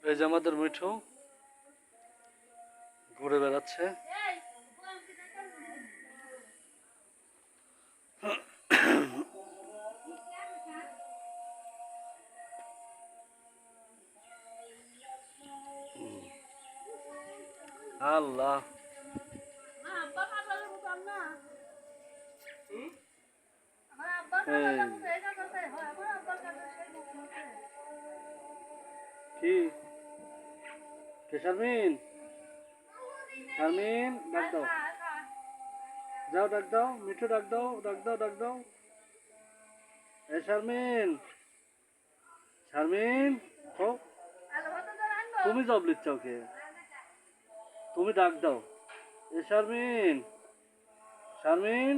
এই যে আমাদের মিঠু ঘুরে বেড়াচ্ছে। আল্লাহ কি শারমিন, শারমিন ডাক দাও, যাও ডাক দাও, মিঠু ডাক দাও, ডাক দাও, ডাক দাও। এই শারমিন, শারমিন ও তুমি জব লিখছো কে? তুমি ডাক দাও। এ শারমিন, শারমিন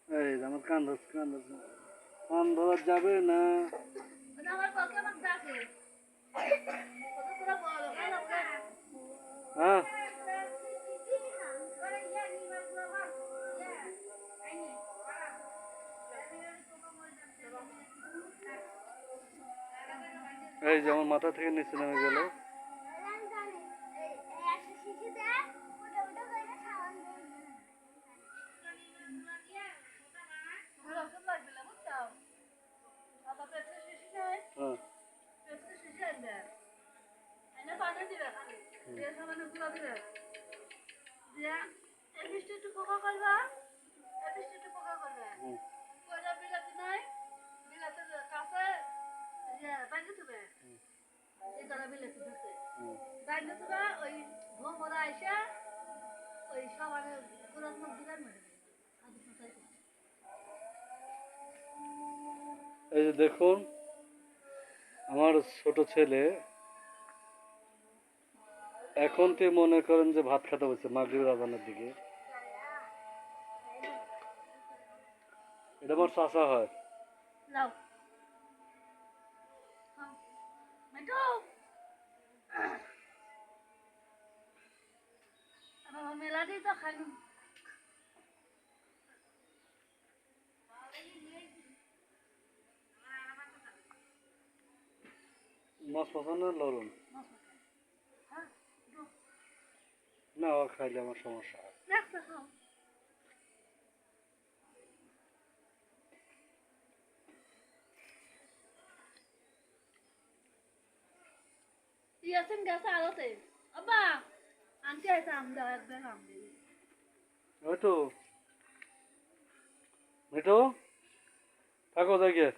এই আমার কান ধরছে, কান ধরা যাবে না। হ্যাঁ এই যে আমার মাথা থেকে নিচে নেমে গেল। এই যে দেখুন আমার ছোট ছেলে এখন তো মনে করেন যে ভাত খেতে বসে মাগরিবের আজানের দিকে। এটা আমার চাচা হয়। মাছ পছন্দ লড়ুন না, খাইলে আমার সমস্যা হয়। ইয়াসিন গেছে আলোতে আব্বা আনতে আইসা আমরা একবার আমদি মিঠু, মিঠু থাকো দেখে।